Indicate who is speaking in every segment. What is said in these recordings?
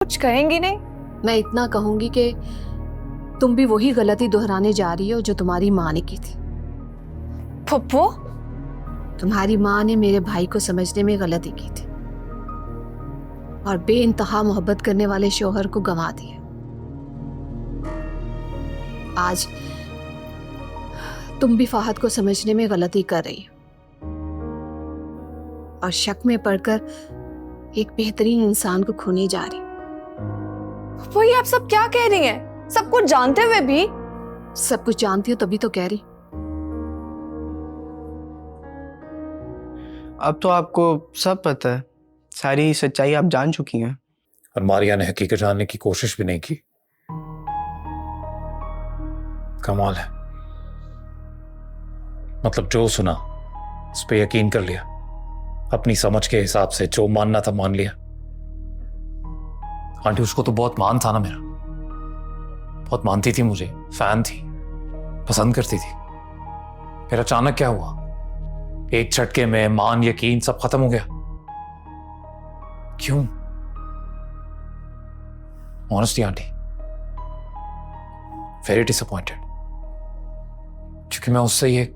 Speaker 1: कुछ कहेंगी नहीं?
Speaker 2: मैं इतना कहूंगी कि तुम भी वही गलती दोहराने जा रही हो जो तुम्हारी माँ ने की थी।
Speaker 1: फुप्पो,
Speaker 2: तुम्हारी माँ ने मेरे भाई को समझने में गलती की थी और बेइंतहा मोहब्बत करने वाले शौहर को गंवा दिया। आज तुम भी फहद को समझने में गलती कर रही हो और शक में पड़कर एक बेहतरीन इंसान को खोने जा रही हो।
Speaker 1: वो ये आप सब क्या कह रही हैं? सब कुछ जानते हुए भी?
Speaker 2: सब कुछ जानती हो तभी तो कह रही।
Speaker 3: अब तो आपको सब पता है, सारी सच्चाई आप जान चुकी हैं।
Speaker 4: और मारिया ने हकीकत जानने की कोशिश भी नहीं की। कमाल है, मतलब जो सुना उस पर यकीन कर लिया, अपनी समझ के हिसाब से जो मानना था मान लिया। आंटी उसको तो बहुत मान था ना मेरा, बहुत मानती थी मुझे, फैन थी, पसंद करती थी। फिर अचानक क्या हुआ, एक झटके में मान यकीन सब खत्म हो गया। क्यों? ऑनेस्टली आंटी, वेरी डिसअपॉइंटेड, क्योंकि मैं उससे ये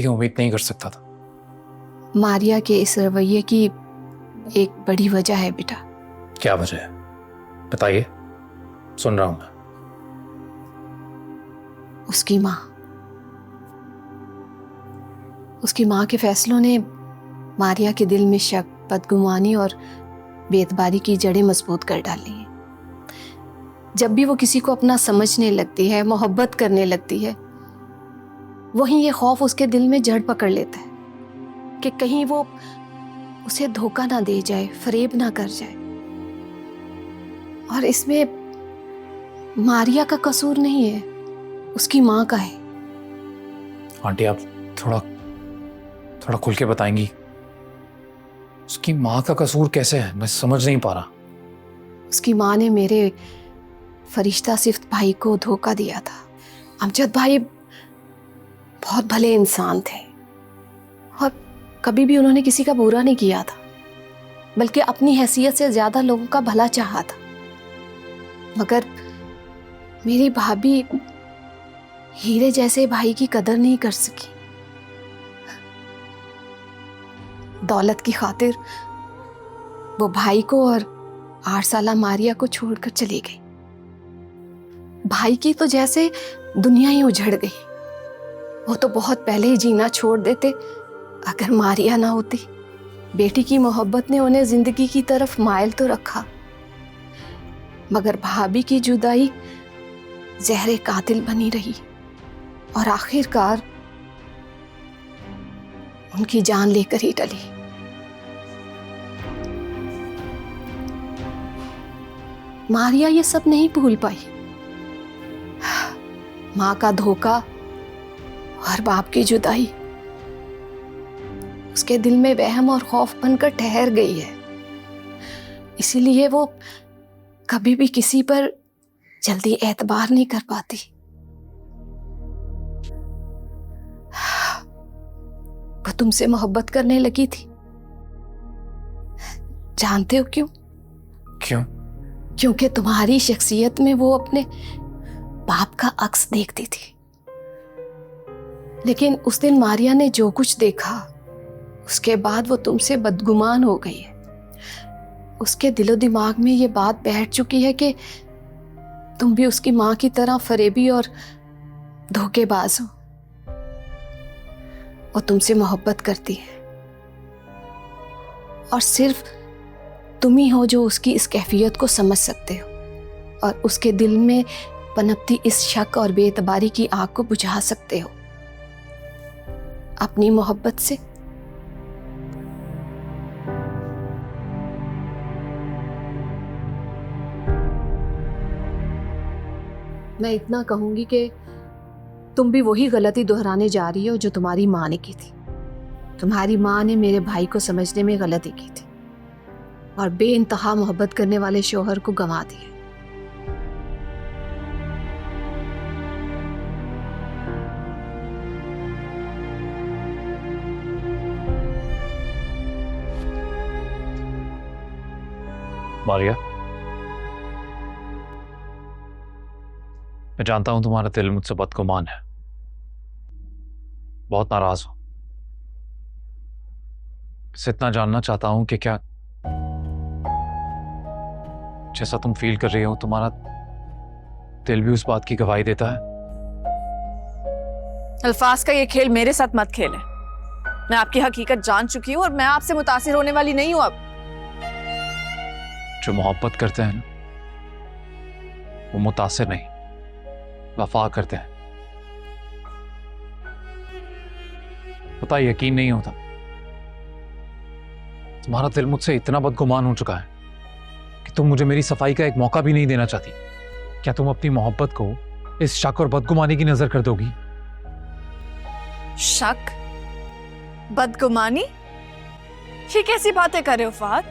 Speaker 4: उम्मीद नहीं कर सकता था।
Speaker 2: मारिया के इस रवैये की एक बड़ी वजह है बेटा।
Speaker 4: क्या वजह है बताइए, सुन रहा हूं मैं।
Speaker 2: उसकी माँ के फैसलों ने मारिया के दिल में शक, बदगुमानी और बेतबारी की जड़ें मजबूत कर डाली हैं। जब भी वो किसी को अपना समझने लगती है, मोहब्बत करने लगती है, वहीं ये खौफ उसके दिल में जड़ पकड़ लेता है कि कहीं वो उसे धोखा ना दे जाए, फरेब ना कर जाए। और इसमें मारिया का कसूर नहीं है, उसकी माँ का है।
Speaker 4: आंटी आप थोड़ा खुल के बताएंगी, उसकी माँ का कसूर कैसे है? मैं समझ नहीं पा रहा।
Speaker 2: उसकी माँ ने मेरे फरिश्ता सिफ्त भाई को धोखा दिया था। अमजद भाई बहुत भले इंसान थे और कभी भी उन्होंने किसी का बुरा नहीं किया था, बल्कि अपनी हैसियत से ज्यादा लोगों का भला चाहा था। मगर मेरी भाभी हीरे जैसे भाई की कदर नहीं कर सकी। दौलत की खातिर वो भाई को और 8 साला मारिया को छोड़कर चली गई। भाई की तो जैसे दुनिया ही उजड़ गई। वो तो बहुत पहले ही जीना छोड़ देते अगर मारिया ना होती। बेटी की मोहब्बत ने उन्हें जिंदगी की तरफ मायल तो रखा, मगर भाभी की जुदाई जहरे कातिल बनी रही और आखिरकार उनकी जान लेकर ही टली। मारिया ये सब नहीं भूल पाई। माँ का धोखा और बाप की जुदाई उसके दिल में वहम और खौफ बनकर ठहर गई है। इसीलिए वो कभी भी किसी पर जल्दी एतबार नहीं कर पाती। वो तुमसे मोहब्बत करने लगी थी। जानते हो क्यों?
Speaker 4: क्यों?
Speaker 2: क्योंकि तुम्हारी शख्सियत में वो अपने बाप का अक्स देखती थी। लेकिन उस दिन मारिया ने जो कुछ देखा, उसके बाद वो तुमसे बदगुमान हो गई है। उसके दिलो दिमाग में ये बात बैठ चुकी है कि तुम भी उसकी माँ की तरह फरेबी और धोखेबाज हो। वो तुमसे मोहब्बत करती है और सिर्फ तुम ही हो जो उसकी इस कैफियत को समझ सकते हो और उसके दिल में पनपती इस शक और बेतबारी की आग को बुझा सकते हो अपनी मोहब्बत से। मैं इतना कहूंगी कि तुम भी वही गलती दोहराने जा रही हो जो तुम्हारी माँ ने की थी। तुम्हारी माँ ने मेरे भाई को समझने में गलती की थी और बेइंतहा मोहब्बत करने वाले शौहर को गंवा दिया।
Speaker 4: मारिया, मैं जानता हूं तुम्हारा दिल मुझसे बदगुमान है, बहुत नाराज हो। बस इतना जानना चाहता हूं कि क्या जैसा तुम फील कर रही हो तुम्हारा दिल भी उस बात की गवाही देता है?
Speaker 1: अल्फाज का ये खेल मेरे साथ मत खेले। मैं आपकी हकीकत जान चुकी हूँ और मैं आपसे मुतासिर होने वाली नहीं हूँ अब।
Speaker 4: जो मोहब्बत करते हैं ना, वो मुतासिर नहीं, वफा करते हैं। पता यकीन नहीं होता, तुम्हारा दिल मुझसे इतना बदगुमान हो चुका है कि तुम मुझे मेरी सफाई का एक मौका भी नहीं देना चाहती। क्या तुम अपनी मोहब्बत को इस शक और बदगुमानी की नजर कर दोगी?
Speaker 1: शक, बदगुमानी, ये कैसी बातें कर रहे हो फहद?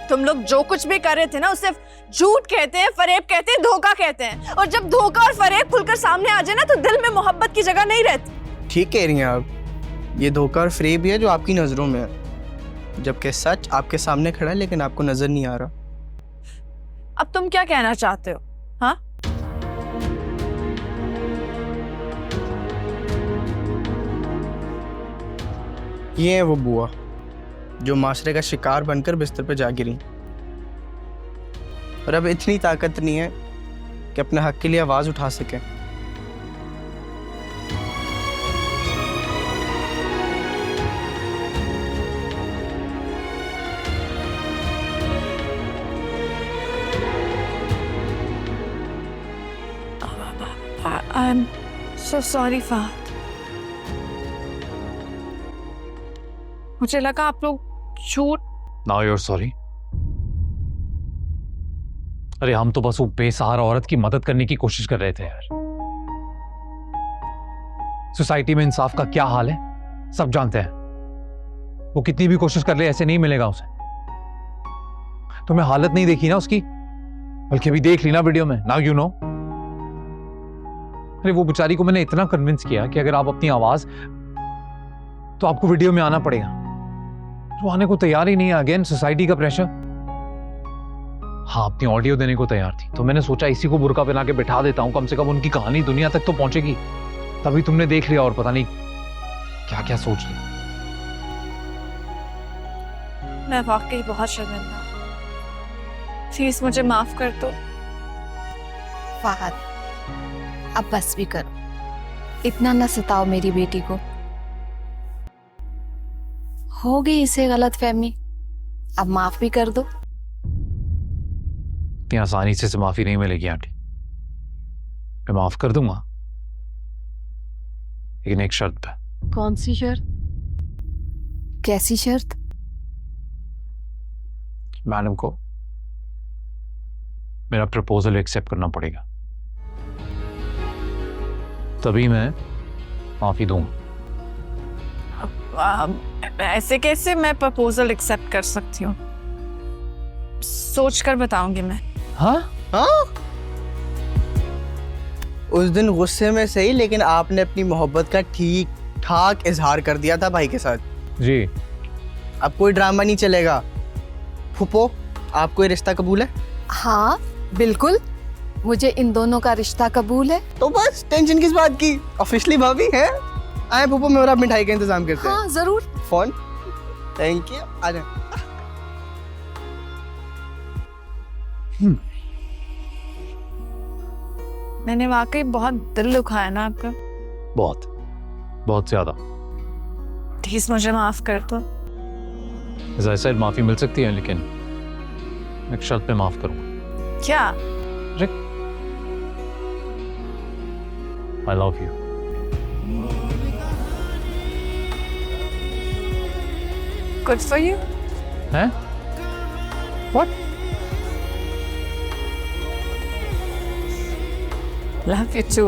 Speaker 1: तुम लोग जो कुछ भी कर रहे थे ना, उसे झूठ कहते हैं, फरेब कहते हैं, धोखा कहते हैं। और जब धोखा और फरेब खुलकर सामने आ जाए ना, तो दिल में मोहब्बत की जगह नहीं रहती।
Speaker 3: ठीक कह रही हैं आप। ये धोखा और फ्रेब ही है जो आपकी नज़रों में है, जबकि सच आपके सामने खड़ा है लेकिन आपको नज़र नहीं आ रहा।
Speaker 1: अब तुम क्या कहना चाहते हो? हाँ,
Speaker 3: ये है वो बुआ जो माशरे का शिकार बनकर बिस्तर पे जा गिरी, और अब इतनी ताकत नहीं है कि अपने हक के लिए आवाज उठा सके।
Speaker 1: I am so sorry Fahad. मुझे लगा आप लोग झूठ।
Speaker 4: Now you're sorry? अरे हम तो बस वो बेसहारा औरत की मदद करने की कोशिश कर रहे थे यार। सोसाइटी में इंसाफ का क्या हाल है सब जानते हैं। वो कितनी भी कोशिश कर ले, ऐसे नहीं मिलेगा उसे। तुम्हें हालत नहीं देखी ना उसकी, बल्कि अभी देख ली ना वीडियो में। Now you know. अरे वो बेचारी को मैंने इतना कन्विंस किया कि अगर आप अपनी आवाज, तो आपको वीडियो में आना पड़ेगा। वो आने को तैयार ही नहीं है। अगेन सोसाइटी का प्रेशर। हाँ, अपनी ऑडियो देने को तैयार थी, तो मैंने सोचा इसी को बुर्का पहना के बैठा देता हूं, कम से कम उनकी कहानी दुनिया तक तो पहुंचेगी। तभी तुमने देख लिया और पता नहीं क्या क्या सोच लिया।
Speaker 1: मैं वाकई बहुत शर्मिंदा। प्लीज मुझे माफ कर दो।
Speaker 2: फहद, अब बस भी करो, इतना न सताओ मेरी बेटी को। हो गई इसे गलत फहमी, अब माफ भी कर दो।
Speaker 4: इतनी आसानी से माफी नहीं मिलेगी आंटी। मैं माफ कर दूंगा, लेकिन एक शर्त पे।
Speaker 2: कौन सी शर्त? कैसी शर्त?
Speaker 4: मैडम को मेरा प्रपोजल एक्सेप्ट करना पड़ेगा, तभी मैं माफी दूंगा।
Speaker 1: ऐसे कैसे मैं प्रपोजल एक्सेप्ट कर सकती हूँ? सोच कर बताऊंगी मैं।
Speaker 4: हाँ?
Speaker 3: हाँ, उस दिन गुस्से में सही, लेकिन आपने अपनी मोहब्बत का ठीक ठाक इजहार कर दिया था भाई के साथ।
Speaker 4: जी।
Speaker 3: अब कोई ड्रामा नहीं चलेगा। फूफो, आपको ये रिश्ता कबूल है?
Speaker 2: हाँ बिल्कुल, मुझे इन दोनों का रिश्ता कबूल है।
Speaker 3: तो बस टेंशन किस बात की, ऑफिशियली भाभी है। आए फूफो, मैं और आप मिठाई का इंतजाम करते हैं।
Speaker 2: हाँ जरूर।
Speaker 3: Phone, thank you. आ जाए।
Speaker 1: मैंने वाकई बहुत दिल दुखाया ना आपका।
Speaker 4: बहुत बहुत ज्यादा।
Speaker 1: प्लीज मुझे माफ कर दो।
Speaker 4: ऐसा माफी मिल सकती है, लेकिन एक शर्त पे माफ करूंगा।
Speaker 1: क्या?
Speaker 4: I love you.
Speaker 1: Good for you.
Speaker 4: हैं? What?
Speaker 1: Love you too.